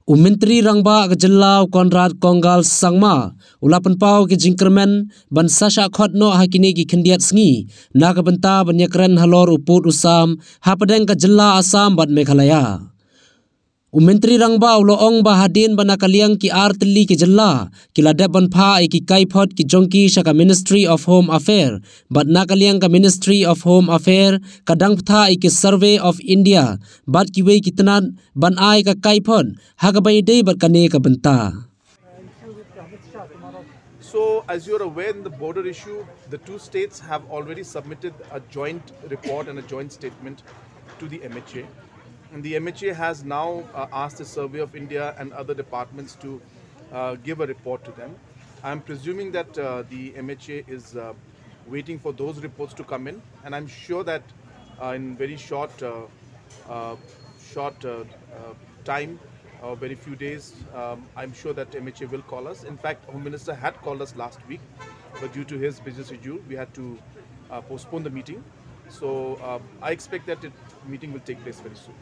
Myntri Rangbah ke Jelau Konrad Konggal Sangma ulapan pau ke Kyrmen ban Shah Khot no Hakine ki Khyndiat Sngi na ke benta banyakren Halor uput usam hapadeng ke Jela Asam bat Meghalaya. Myntri Rangbah uloong bahadin banakaliang ki arteli ki Jela ki ladap ban pha ki kaipot ki jongki shaka Ministry of Home Affairs bat nakaliang ka Ministry of Home Affairs kadang ptha ki Survey of India bat ki we ki tenan ban ai ka kaipot hagabai dei bat kane ka benta. So, as you're aware, in the border issue, the two states have already submitted a joint report and a joint statement to the MHA. And the MHA has now asked the Survey of India and other departments to give a report to them. I'm presuming that the MHA is waiting for those reports to come in, and I'm sure that in very short time, very few days, I'm sure that MHA will call us. In fact, Home Minister had called us last week, but due to his busy schedule, we had to postpone the meeting. So I expect that the meeting will take place very soon.